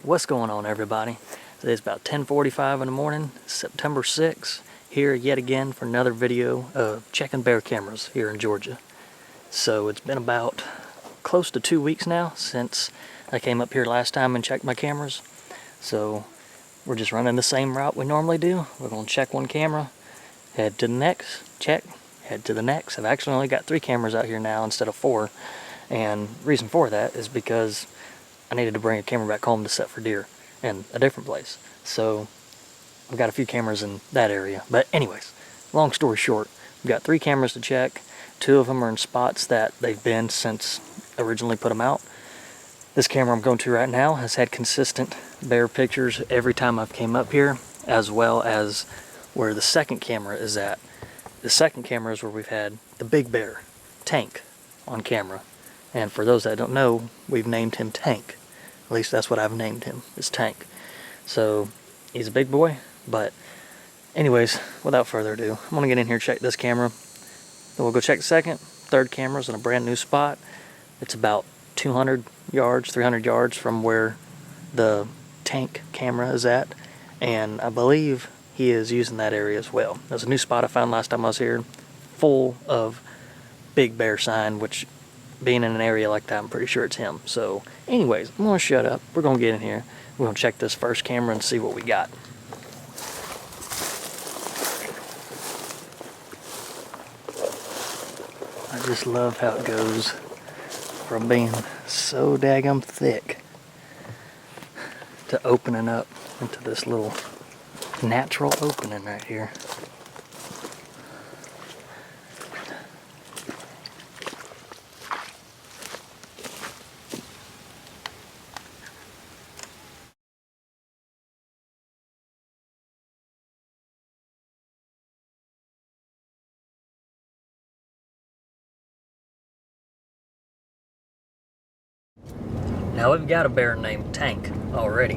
What's going on, everybody? Today's about 10:45 in the morning, September 6th, here yet again for another video of checking bear cameras here in Georgia. So it's been about close to 2 weeks now since I came up here last time and checked my cameras. So we're just running the same route we normally do. We're going to check one camera, head to the next, check, head to the next. I've actually only got 3 cameras out here now instead of 4. And the reason for that is because I needed to bring a camera back home to set for deer in a different place. So I've got a few cameras in that area. But anyways, long story short, we've got 3 cameras to check. 2 of them are in spots that they've been since originally put them out. This camera I'm going to right now has had consistent bear pictures every time I've came up here, as well as where the second camera is at. The second camera is where we've had the big bear, Tank, on camera. And for those that don't know, we've named him Tank. At least that's what I've named him, is Tank. So he's a big boy. But anyways, without further ado, I'm gonna get in here and check this camera. Then we'll go check the second, third cameras in a brand new spot. It's about 200 yards, 300 yards from where the Tank camera is at. And I believe he is using that area as well. There's a new spot I found last time I was here, full of big bear sign, which being in an area like that, I'm pretty sure it's him. So anyways, I'm gonna shut up. We're gonna get in here. We're gonna check this first camera and see what we got. I just love how it goes from being so daggum thick to opening up into this little natural opening right here. Now we've got a bear named Tank already,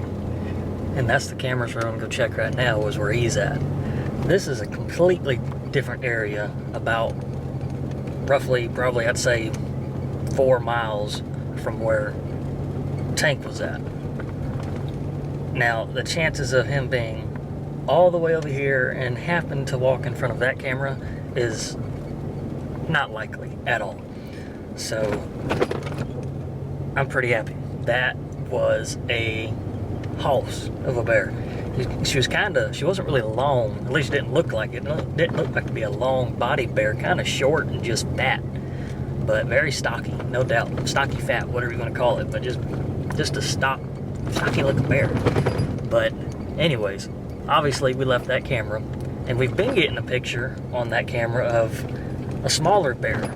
and that's the cameras we're gonna go check right now, is where he's at. This is a completely different area, about roughly, probably I'd say 4 miles from where Tank was at. Now the chances of him being all the way over here and happen to walk in front of that camera is not likely at all. So I'm pretty happy. That was a house of a bear. She wasn't really long, at least it didn't look like it. It didn't look like to be a long bodied bear, kind of short and just fat, but very stocky, no doubt. Stocky fat, whatever you want to call it, but just a stocky looking bear. But anyways, obviously we left that camera, and we've been getting a picture on that camera of a smaller bear.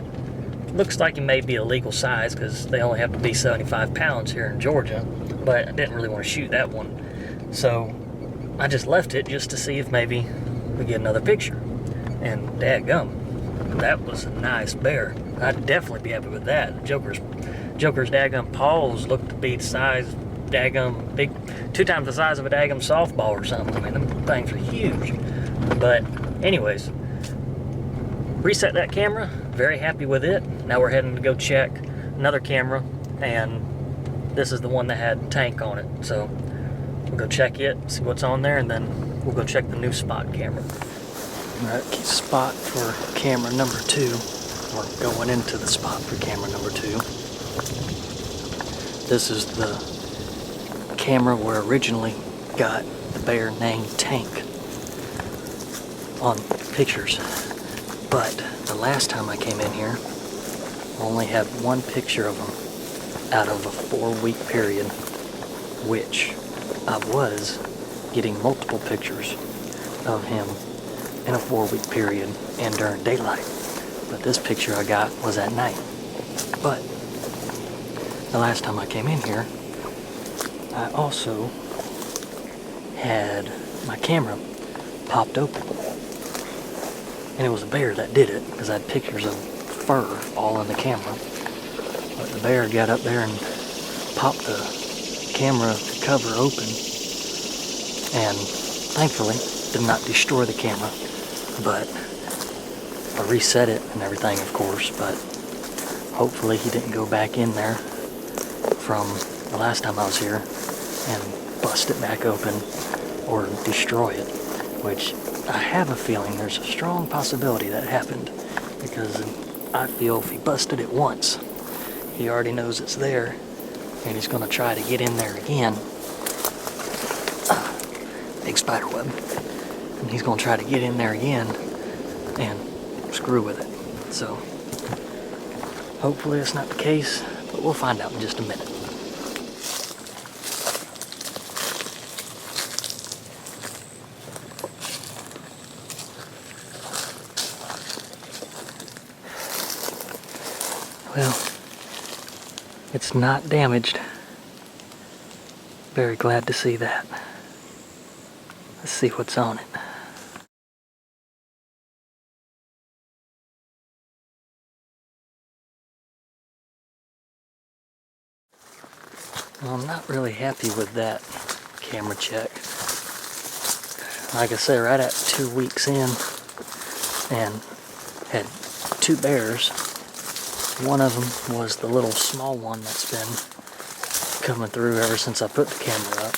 Looks like he may be a legal size because they only have to be 75 pounds here in Georgia, but I didn't really want to shoot that one. So I just left it just to see if maybe we get another picture. And dadgum, that was a nice bear. I'd definitely be happy with that. Joker's daggum paws looked to be the size, daggum, big, 2 times the size of a daggum softball or something. I mean, them things are huge. But anyways, reset that camera, very happy with it. Now we're heading to go check another camera, and this is the one that had Tank on it. So we'll go check it, see what's on there, and then we'll go check the new spot camera. Alright, spot for camera number 2. We're going into the spot for camera number 2. This is the camera where I originally got the bear named Tank on pictures. But the last time I came in here, I only had 1 picture of him out of a 4-week period, which I was getting multiple pictures of him in a 4-week period and during daylight. But this picture I got was at night. But the last time I came in here, I also had my camera popped open. And it was a bear that did it, because I had pictures of fur all in the camera. But the bear got up there and popped the camera cover open, and thankfully did not destroy the camera. But I reset it and everything, of course, but hopefully he didn't go back in there from the last time I was here and bust it back open or destroy it, which I have a feeling there's a strong possibility that happened, because I feel if he busted it once, he already knows it's there, and he's going to try to get in there again. Big spider web. And he's going to try to get in there again and screw with it. So, hopefully it's not the case, but we'll find out in just a minute. Well, it's not damaged. Very glad to see that. Let's see what's on it. Well, I'm not really happy with that camera check. Like I said, right at 2 weeks in, and had 2 bears. One of them was the little small one that's been coming through ever since I put the camera up.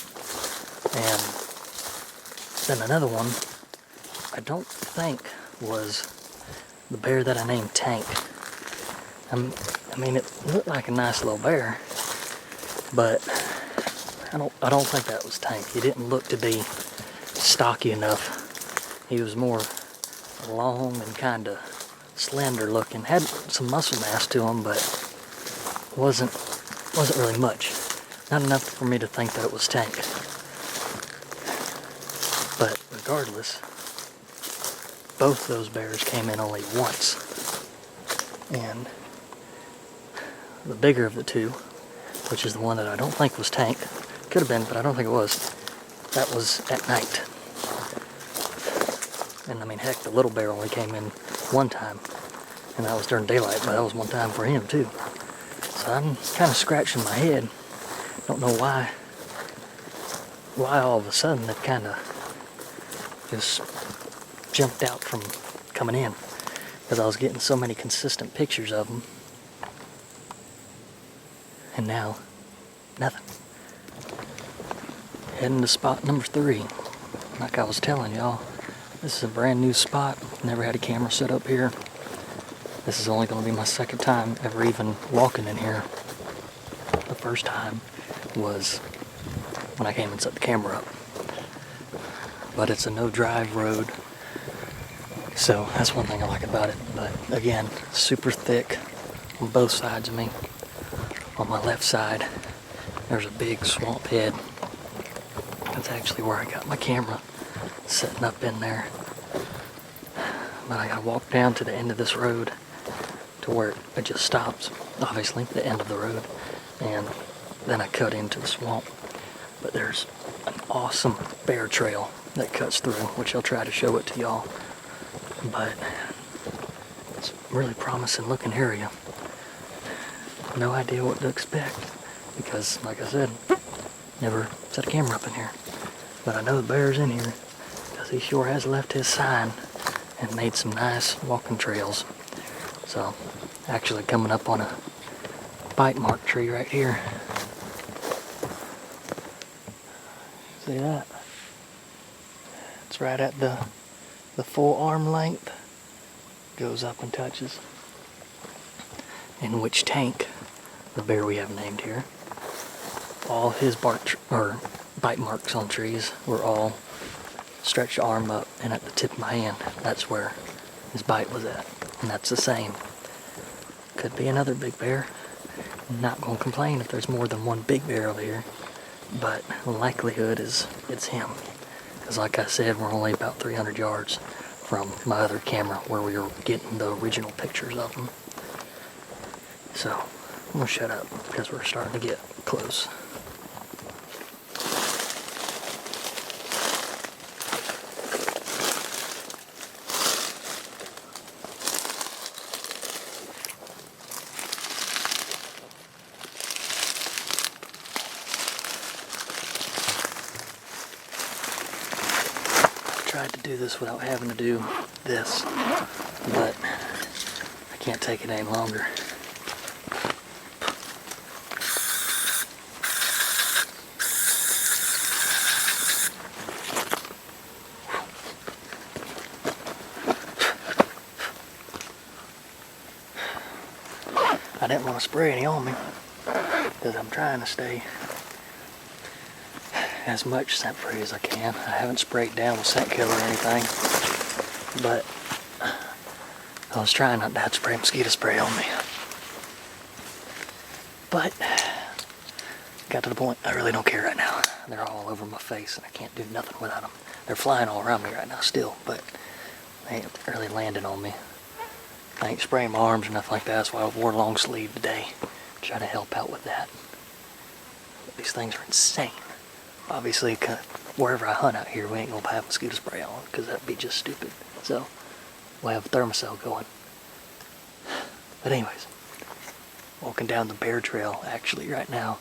And then another one, I don't think was the bear that I named Tank. I mean, it looked like a nice little bear, but I don't think that was Tank. He didn't look to be stocky enough. He was more long and kind of slender looking. Had some muscle mass to him, but wasn't really much. Not enough for me to think that it was Tank. But regardless, both those bears came in only once. And the bigger of the two, which is the one that I don't think was Tank, could have been, but I don't think it was, that was at night. And I mean, heck, the little bear only came in one time, and that was during daylight, but that was one time for him too. So I'm kind of scratching my head. Don't know why all of a sudden it kind of just jumped out from coming in, because I was getting so many consistent pictures of them, and now nothing. Heading to spot number 3. Like I was telling y'all, this is a brand new spot. Never had a camera set up here. This is only going to be my second time ever even walking in here. The first time was when I came and set the camera up. But it's a no-drive road, so that's one thing I like about it. But again, super thick on both sides of me. On my left side, there's a big swamp head. That's actually where I got my camera setting up in there. But I gotta walk down to the end of this road to where it just stops, obviously, the end of the road, and then I cut into the swamp. But there's an awesome bear trail that cuts through, which I'll try to show it to y'all. But it's a really promising looking area. No idea what to expect, because like I said, never set a camera up in here. But I know the bear's in here, because he sure has left his sign and made some nice walking trails. So, actually coming up on a bite mark tree right here. See that? It's right at the full arm length. Goes up and touches. In which Tank, the bear we have named here, all his bite marks on trees were all stretched arm up, and at the tip of my hand, that's where his bite was at. And that's the same. Could be another big bear. I'm not going to complain if there's more than one big bear over here, but the likelihood is it's him. Because like I said, we're only about 300 yards from my other camera where we were getting the original pictures of him. So, I'm going to shut up because we're starting to get close. Tried to do this without having to do this, but I can't take it any longer. I didn't want to spray any on me because I'm trying to stay as much scent free as I can. I haven't sprayed down with scent killer or anything, but I was trying not to have to spray mosquito spray on me. But got to the point I really don't care right now. They're all over my face and I can't do nothing without them. They're flying all around me right now still, but they ain't really landing on me. I ain't spraying my arms or nothing like that. That's why I wore a long sleeve today. Try to help out with that. But these things are insane. Obviously, wherever I hunt out here, we ain't gonna have mosquito spray on because that'd be just stupid. So we'll have a thermocell going. But anyways, walking down the bear trail actually right now,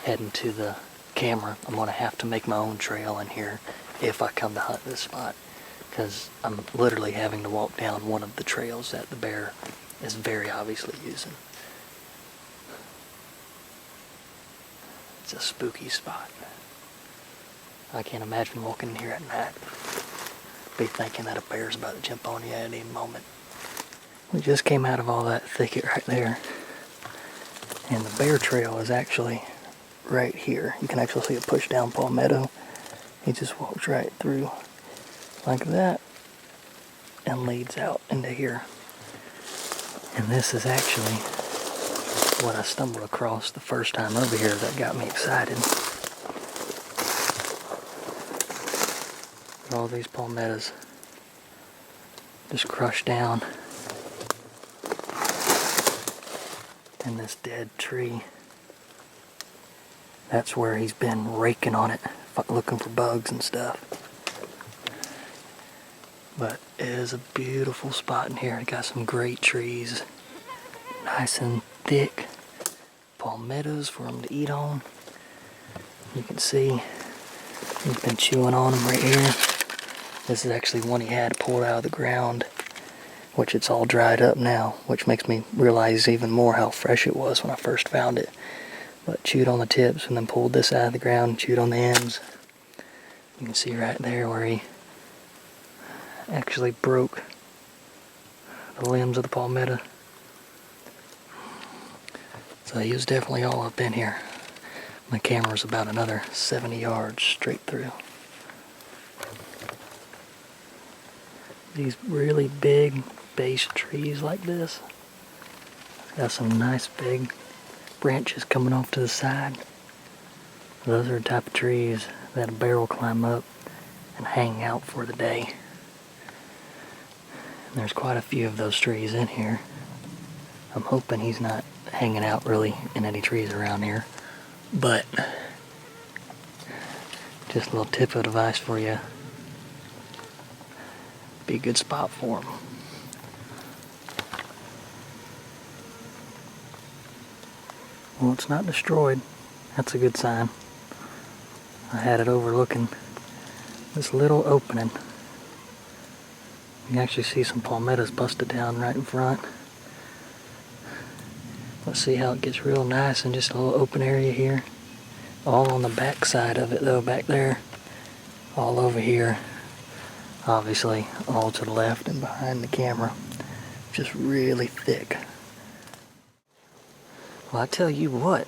heading to the camera. I'm gonna have to make my own trail in here if I come to hunt this spot, because I'm literally having to walk down one of the trails that the bear is very obviously using. It's a spooky spot. I can't imagine walking in here at night. Be thinking that a bear's about to jump on you at any moment. We just came out of all that thicket right there. And the bear trail is actually right here. You can actually see a push down palmetto. He just walks right through like that and leads out into here. And this is actually what I stumbled across the first time over here that got me excited. All these palmettos just crushed down in this dead tree. That's where he's been raking on it, looking for bugs and stuff. But it is a beautiful spot in here. It got some great trees, nice and thick palmettos for him to eat on. You can see he's been chewing on them right here. This is actually one he had pulled out of the ground, which it's all dried up now, which makes me realize even more how fresh it was when I first found it. But chewed on the tips and then pulled this out of the ground and chewed on the ends. You can see right there where he actually broke the limbs of the palmetto. So he was definitely all up in here. My camera's about another 70 yards straight through. These really big base trees like this got some nice big branches coming off to the side. Those are the type of trees that a bear will climb up and hang out for the day. And there's quite a few of those trees in here. I'm hoping he's not hanging out really in any trees around here. But just a little tip of advice for you. Be a good spot for him. Well, it's not destroyed. That's a good sign. I had it overlooking this little opening. You can actually see some palmettos busted down right in front. Let's see how it gets real nice in just a little open area here. All on the back side of it though, back there. All over here. Obviously, all to the left and behind the camera. Just really thick. Well, I tell you what,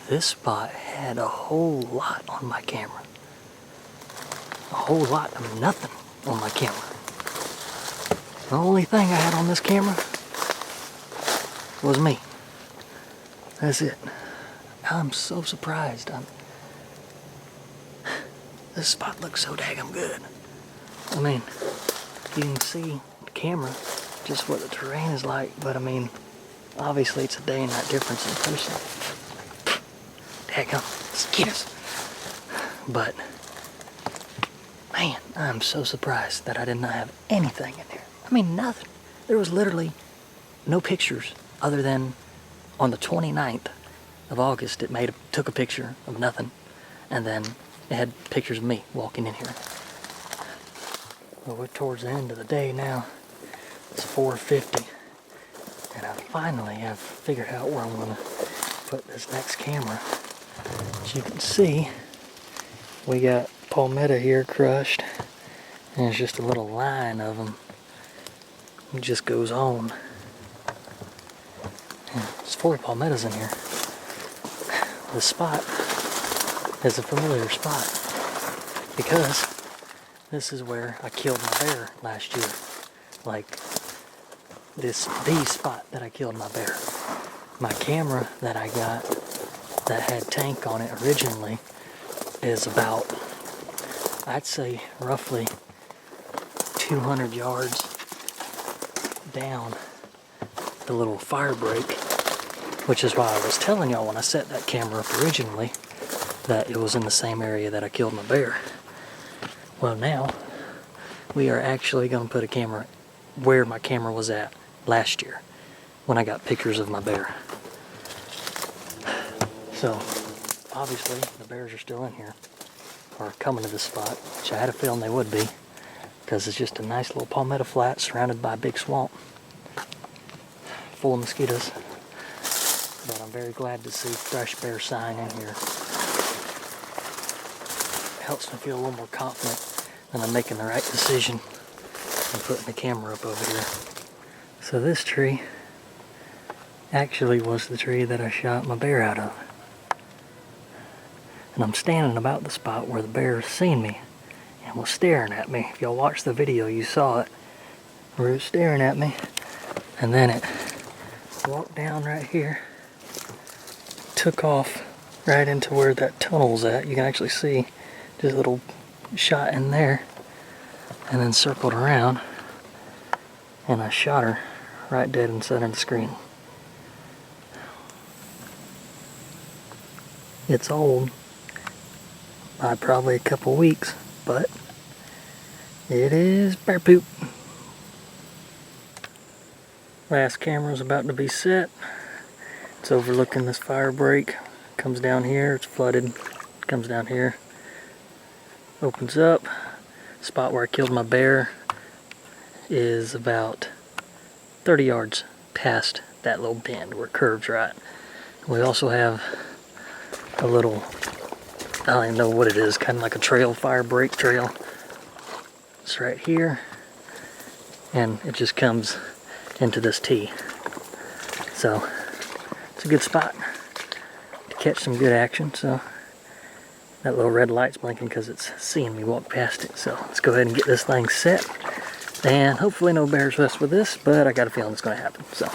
this spot had a whole lot on my camera. A whole lot of nothing on my camera. The only thing I had on this camera was me. That's it. I'm so surprised. This spot looks so daggum good. I mean, you can see the camera, just what the terrain is like, but I mean, obviously it's a day and night difference in person. Daggum mosquitoes. But, man, I'm so surprised that I did not have anything in there. I mean, nothing. There was literally no pictures other than on the 29th of August it took a picture of nothing, and then it had pictures of me walking in here. Well, we're towards the end of the day now. It's 4:50, and I finally have figured out where I'm going to put this next camera. As you can see, we got palmetto here crushed, and it's just a little line of them. It just goes on. Yeah, it's full of palmettos in here. This spot is a familiar spot because this is where I killed my bear last year. Like, the spot that I killed my bear. My camera that I got that had Tank on it originally is about, I'd say, roughly 200 yards down the little fire break, which is why I was telling y'all when I set that camera up originally that it was in the same area that I killed my bear. Well, now we are actually going to put a camera where my camera was at last year when I got pictures of my bear. So obviously the bears are still in here, or coming to this spot, which I had a feeling they would be, because it's just a nice little palmetto flat surrounded by a big swamp full of mosquitoes. But I'm very glad to see fresh bear sign in here. It helps me feel a little more confident that I'm making the right decision and putting the camera up over here. So this tree actually was the tree that I shot my bear out of. And I'm standing about the spot where the bear seen me and was staring at me. If y'all watched the video, you saw it. Where it was staring at me. And then it walked down right here, took off right into where that tunnel's at. You can actually see just a little shot in there, and then circled around, and I shot her right dead in the center of the screen. It's old by probably a couple weeks, but it is bear poop. Last camera's about to be set. It's overlooking this fire break. Comes down here, it's flooded. Comes down here, opens up. Spot where I killed my bear is about 30 yards past that little bend where it curves right. We also have a little, I don't even know what it is, kind of like a trail, fire break trail. It's right here, and it just comes into this T. So it's a good spot to catch some good action. So that little red light's blinking because it's seeing me walk past it. So let's go ahead and get this thing set, and hopefully no bears mess with this, but I got a feeling it's going to happen. So,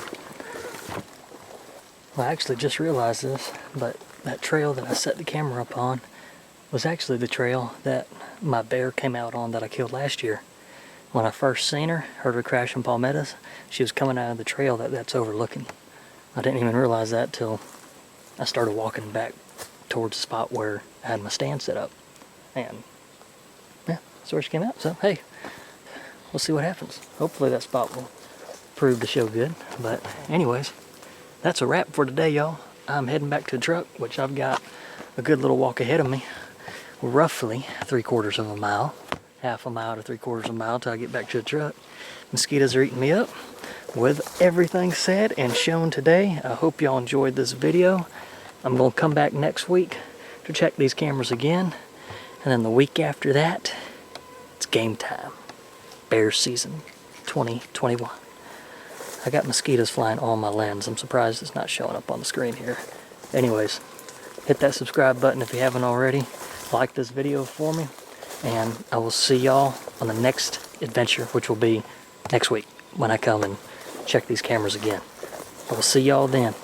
well, I actually just realized this, but that trail that I set the camera up on was actually the trail that my bear came out on that I killed last year. When I first seen her, heard her crashing palmettos, she was coming out of the trail that's overlooking. I didn't even realize that till I started walking back towards the spot where I had my stand set up. And yeah, that's where she came out. So hey, we'll see what happens. Hopefully that spot will prove to show good. But anyways, that's a wrap for today, y'all. I'm heading back to the truck, which I've got a good little walk ahead of me. Roughly 3/4 of a mile. Half a mile to 3/4 of a mile till I get back to the truck. Mosquitoes are eating me up. With everything said and shown today, I hope y'all enjoyed this video. I'm going to come back next week to check these cameras again. And then the week after that, it's game time. Bear season 2021. I got mosquitoes flying on my lens. I'm surprised it's not showing up on the screen here. Anyways, hit that subscribe button if you haven't already. Like this video for me. And I will see y'all on the next adventure, which will be next week when I come and check these cameras again. I will see y'all then.